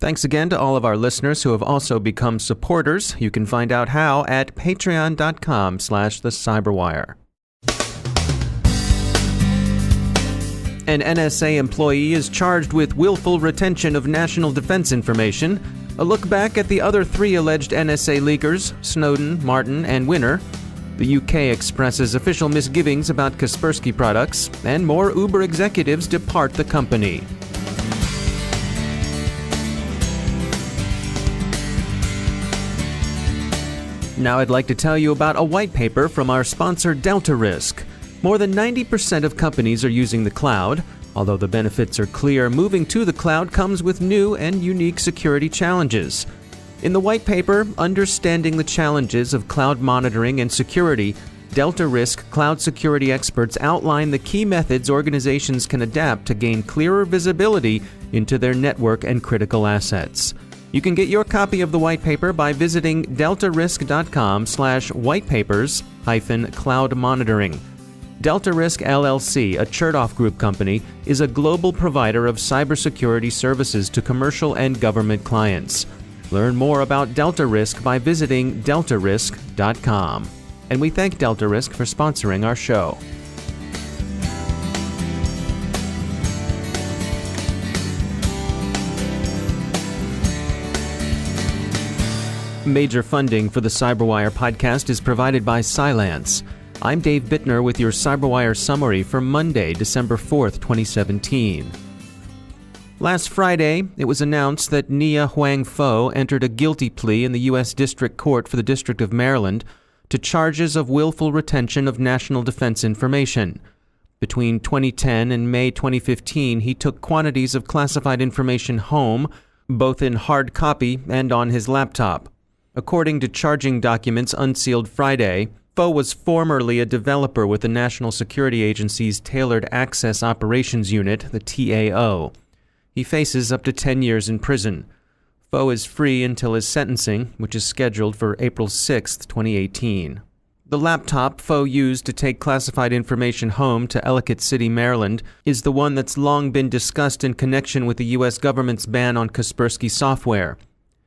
Thanks again to all of our listeners who have also become supporters. You can find out how at patreon.com/thecyberwire. An NSA employee is charged with willful retention of national defense information. A look back at the other 3 alleged NSA leakers, Snowden, Martin, and Winner. The UK expresses official misgivings about Kaspersky products, and more Uber executives depart the company. Now I'd like to tell you about a white paper from our sponsor Delta Risk. More than 90% of companies are using the cloud. Although the benefits are clear, moving to the cloud comes with new and unique security challenges. In the white paper, Understanding the Challenges of Cloud Monitoring and Security, Delta Risk cloud security experts outline the key methods organizations can adapt to gain clearer visibility into their network and critical assets. You can get your copy of the white paper by visiting deltarisk.com/whitepapers-cloud monitoring. Delta Risk LLC, a Chertoff Group company, is a global provider of cybersecurity services to commercial and government clients. Learn more about Delta Risk by visiting deltarisk.com. And we thank Delta Risk for sponsoring our show. Major funding for the Cyberwire podcast is provided by Cylance. I'm Dave Bittner with your Cyberwire summary for Monday, December 4th, 2017. Last Friday, it was announced that Nghia Hoang Pho entered a guilty plea in the U.S. District Court for the District of Maryland to charges of willful retention of national defense information. Between 2010 and May 2015, he took quantities of classified information home, both in hard copy and on his laptop. According to charging documents unsealed Friday, Pho was formerly a developer with the National Security Agency's Tailored Access Operations Unit, the TAO. He faces up to 10 years in prison. Pho is free until his sentencing, which is scheduled for April 6, 2018. The laptop Pho used to take classified information home to Ellicott City, Maryland, is the one that's long been discussed in connection with the U.S. government's ban on Kaspersky software.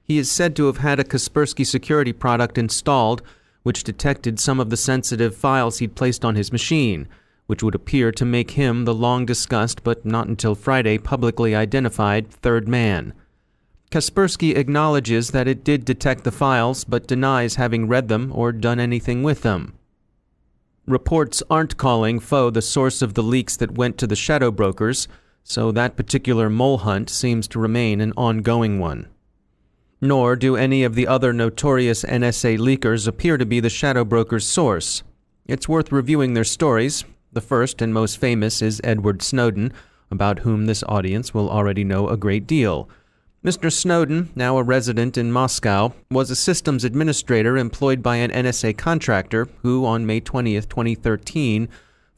He is said to have had a Kaspersky security product installed, which detected some of the sensitive files he'd placed on his machine, which would appear to make him the long-discussed but not until Friday publicly identified third man. Kaspersky acknowledges that it did detect the files, but denies having read them or done anything with them. Reports aren't calling Pho the source of the leaks that went to the shadow brokers, so that particular mole hunt seems to remain an ongoing one. Nor do any of the other notorious NSA leakers appear to be the shadow broker's source. It's worth reviewing their stories. The first and most famous is Edward Snowden, about whom this audience will already know a great deal. Mr. Snowden, now a resident in Moscow, was a systems administrator employed by an NSA contractor who, on May 20, 2013,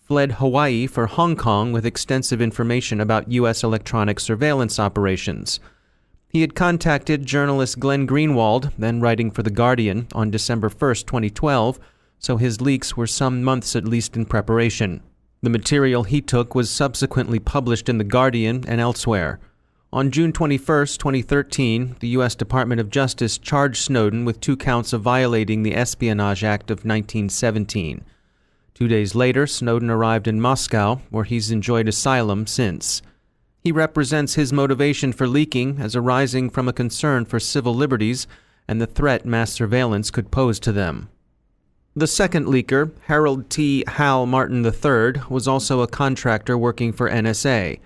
fled Hawaii for Hong Kong with extensive information about U.S. electronic surveillance operations. He had contacted journalist Glenn Greenwald, then writing for The Guardian, on December 1, 2012, so his leaks were some months at least in preparation. The material he took was subsequently published in The Guardian and elsewhere. On June 21, 2013, the U.S. Department of Justice charged Snowden with 2 counts of violating the Espionage Act of 1917. 2 days later, Snowden arrived in Moscow, where he's enjoyed asylum since. He represents his motivation for leaking as arising from a concern for civil liberties and the threat mass surveillance could pose to them. The second leaker, Harold T. Hal Martin III, was also a contractor working for NSA.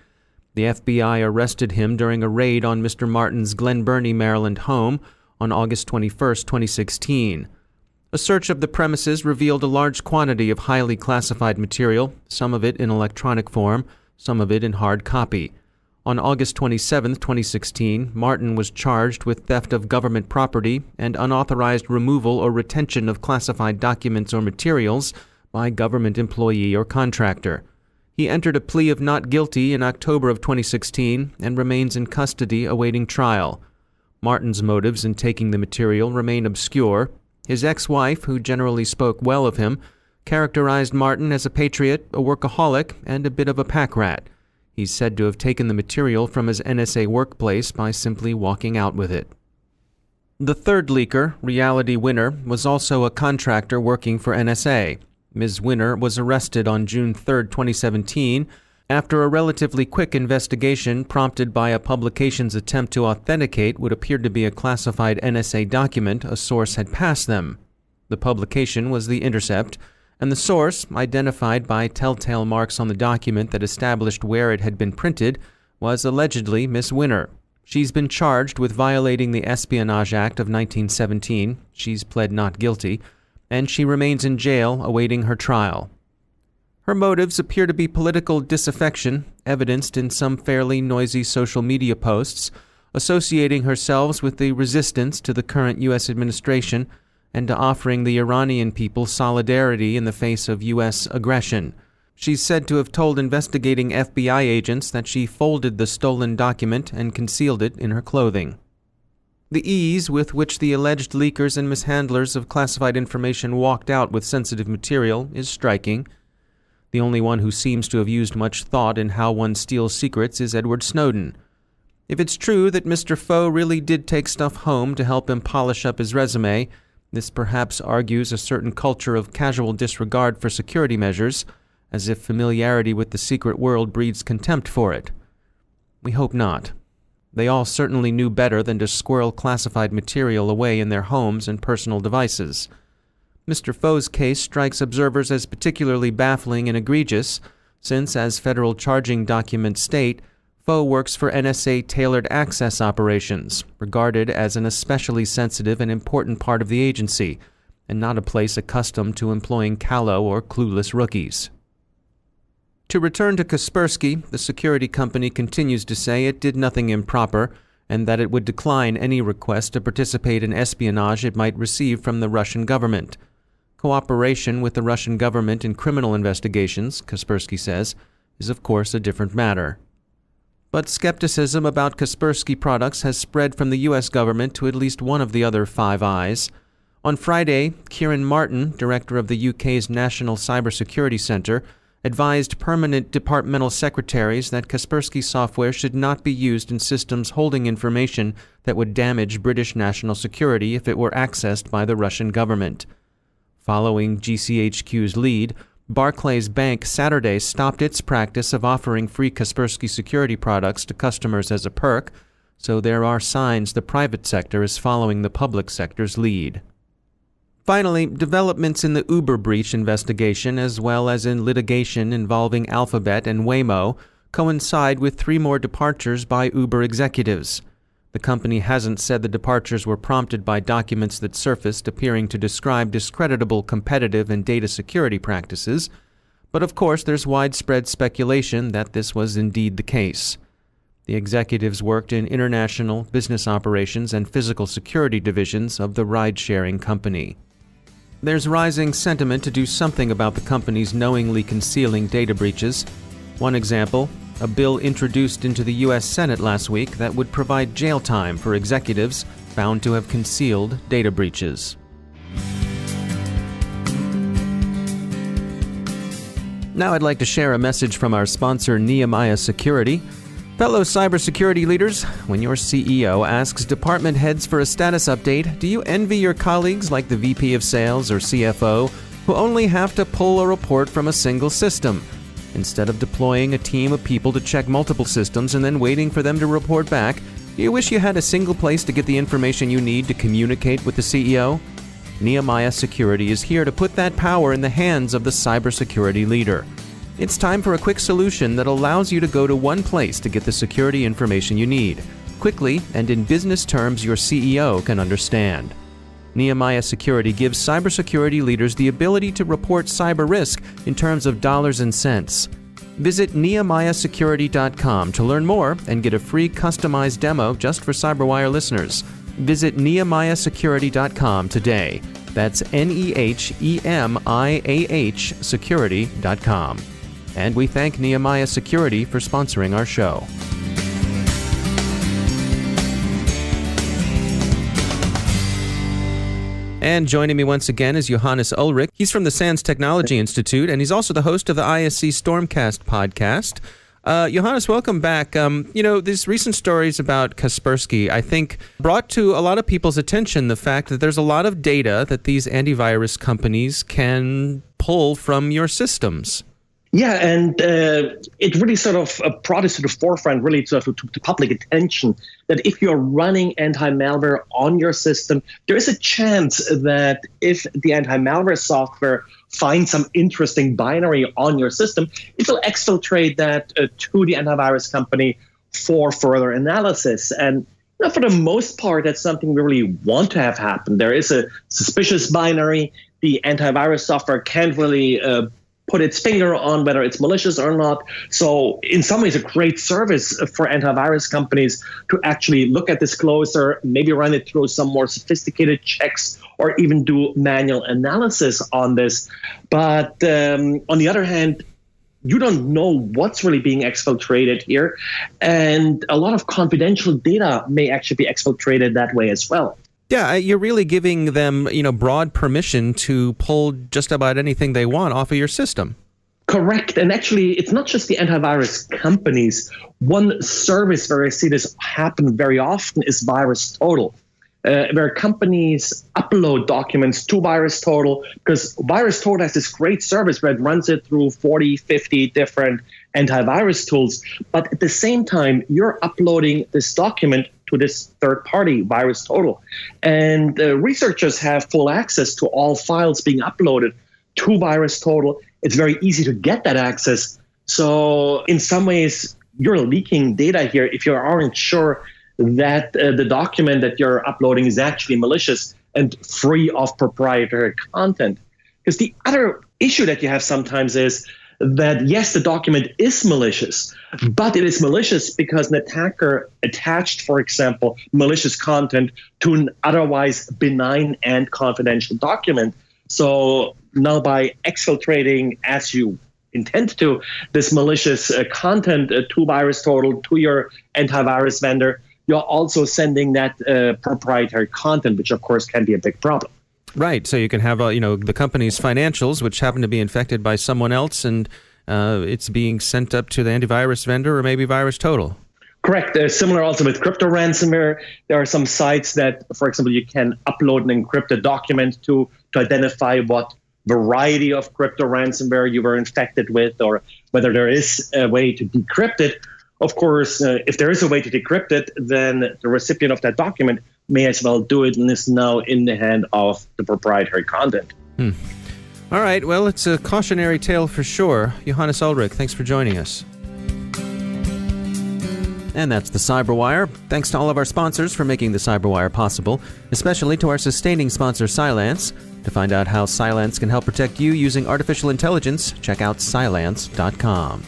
The FBI arrested him during a raid on Mr. Martin's Glen Burnie, Maryland home on August 21, 2016. A search of the premises revealed a large quantity of highly classified material, some of it in electronic form, some of it in hard copy. On August 27, 2016, Martin was charged with theft of government property and unauthorized removal or retention of classified documents or materials by government employee or contractor. He entered a plea of not guilty in October of 2016 and remains in custody awaiting trial. Martin's motives in taking the material remain obscure. His ex-wife, who generally spoke well of him, characterized Martin as a patriot, a workaholic, and a bit of a pack rat. He's said to have taken the material from his NSA workplace by simply walking out with it. The third leaker, Reality Winner, was also a contractor working for NSA. Ms. Winner was arrested on June 3, 2017, after a relatively quick investigation prompted by a publication's attempt to authenticate what appeared to be a classified NSA document a source had passed them. The publication was The Intercept, and the source, identified by telltale marks on the document that established where it had been printed, was allegedly Ms. Winner. She's been charged with violating the Espionage Act of 1917. She's pled not guilty, and she remains in jail awaiting her trial. Her motives appear to be political disaffection, evidenced in some fairly noisy social media posts, associating herself with the resistance to the current U.S. administration and to offering the Iranian people solidarity in the face of U.S. aggression. She's said to have told investigating FBI agents that she folded the stolen document and concealed it in her clothing. The ease with which the alleged leakers and mishandlers of classified information walked out with sensitive material is striking. The only one who seems to have used much thought in how one steals secrets is Edward Snowden. If it's true that Mr. Pho really did take stuff home to help him polish up his resume, this perhaps argues a certain culture of casual disregard for security measures, as if familiarity with the secret world breeds contempt for it. We hope not. They all certainly knew better than to squirrel classified material away in their homes and personal devices. Mr. Pho's case strikes observers as particularly baffling and egregious, since, as federal charging documents state, Pho works for NSA tailored access operations, regarded as an especially sensitive and important part of the agency, and not a place accustomed to employing callow or clueless rookies. To return to Kaspersky, the security company continues to say it did nothing improper, and that it would decline any request to participate in espionage it might receive from the Russian government. Cooperation with the Russian government in criminal investigations, Kaspersky says, is of course a different matter. But skepticism about Kaspersky products has spread from the U.S. government to at least one of the other Five Eyes. On Friday, Kieran Martin, director of the UK's National Cybersecurity Centre, advised permanent departmental secretaries that Kaspersky software should not be used in systems holding information that would damage British national security if it were accessed by the Russian government. Following GCHQ's lead, Barclays Bank Saturday stopped its practice of offering free Kaspersky security products to customers as a perk, so there are signs the private sector is following the public sector's lead. Finally, developments in the Uber breach investigation, as well as in litigation involving Alphabet and Waymo, coincide with 3 more departures by Uber executives. The company hasn't said the departures were prompted by documents that surfaced appearing to describe discreditable competitive and data security practices, but of course there's widespread speculation that this was indeed the case. The executives worked in international, business operations, and physical security divisions of the ride-sharing company. There's rising sentiment to do something about the company's knowingly concealing data breaches. One example, a bill introduced into the U.S. Senate last week that would provide jail time for executives found to have concealed data breaches. Now I'd like to share a message from our sponsor, Nehemiah Security. Fellow cybersecurity leaders, when your CEO asks department heads for a status update, do you envy your colleagues like the VP of Sales or CFO, who only have to pull a report from a single system? Instead of deploying a team of people to check multiple systems and then waiting for them to report back, do you wish you had a single place to get the information you need to communicate with the CEO? Nehemiah Security is here to put that power in the hands of the cybersecurity leader. It's time for a quick solution that allows you to go to one place to get the security information you need, quickly and in business terms your CEO can understand. Nehemiah Security gives cybersecurity leaders the ability to report cyber risk in terms of dollars and cents. Visit nehemiahsecurity.com to learn more and get a free customized demo just for CyberWire listeners. Visit nehemiahsecurity.com today. That's NEHEMIAH security.com. And we thank Nehemiah Security for sponsoring our show. And joining me once again is Johannes Ullrich. He's from the SANS Technology Institute, and he's also the host of the ISC Stormcast podcast. Johannes, welcome back. These recent stories about Kaspersky, I think, brought to a lot of people's attention the fact that there's a lot of data that these antivirus companies can pull from your systems. Yeah, and it really sort of brought this to the forefront, really to public attention, that if you're running anti-malware on your system, there is a chance that if the anti-malware software finds some interesting binary on your system, it will exfiltrate that to the antivirus company for further analysis. And for the most part, that's something we really want to have happen. There is a suspicious binary. The antivirus software can't really put its finger on whether it's malicious or not. So in some ways, a great service for antivirus companies to actually look at this closer, maybe run it through some more sophisticated checks, or even do manual analysis on this. But on the other hand, you don't know what's really being exfiltrated here. And a lot of confidential data may actually be exfiltrated that way as well. Yeah, you're really giving them, broad permission to pull just about anything they want off of your system. Correct. And actually, it's not just the antivirus companies. One service where I see this happen very often is VirusTotal, where companies upload documents to VirusTotal, because VirusTotal has this great service where it runs it through 40, 50 different antivirus tools. But at the same time, you're uploading this document to this third party, VirusTotal. And researchers have full access to all files being uploaded to VirusTotal. It's very easy to get that access. So in some ways, you're leaking data here if you aren't sure that the document that you're uploading is actually malicious and free of proprietary content. Because the other issue that you have sometimes is that, yes, the document is malicious, but it is malicious because an attacker attached, for example, malicious content to an otherwise benign and confidential document. So now by exfiltrating, as you intend to, this malicious content to VirusTotal, to your antivirus vendor, you're also sending that proprietary content, which of course can be a big problem. Right. So you can have, the company's financials, which happen to be infected by someone else, and it's being sent up to the antivirus vendor or maybe VirusTotal. Correct. Similar also with crypto ransomware. There are some sites that, for example, you can upload an encrypted document to identify what variety of crypto ransomware you were infected with, or whether there is a way to decrypt it. Of course, if there is a way to decrypt it, then the recipient of that document may as well do it and is now in the hand of the proprietary content. All right. Well, it's a cautionary tale for sure. Johannes Ulrich, thanks for joining us. And that's the Cyberwire. Thanks to all of our sponsors for making the Cyberwire possible, especially to our sustaining sponsor, Cylance. To find out how Cylance can help protect you using artificial intelligence, check out Cylance.com.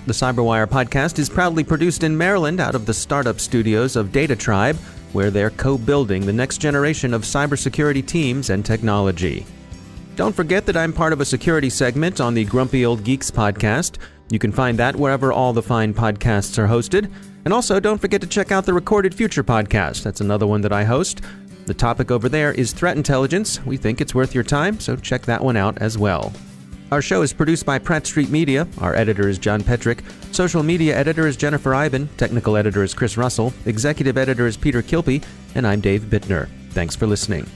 The Cyberwire podcast is proudly produced in Maryland out of the startup studios of Data Tribe, where they're co-building the next generation of cybersecurity teams and technology. Don't forget that I'm part of a security segment on the Grumpy Old Geeks podcast. You can find that wherever all the fine podcasts are hosted. And also, don't forget to check out the Recorded Future podcast. That's another one that I host. The topic over there is threat intelligence. We think it's worth your time, so check that one out as well. Our show is produced by Pratt Street Media. Our editor is John Petrick. Social media editor is Jennifer Iben. Technical editor is Chris Russell. Executive editor is Peter Kilpie. And I'm Dave Bittner. Thanks for listening.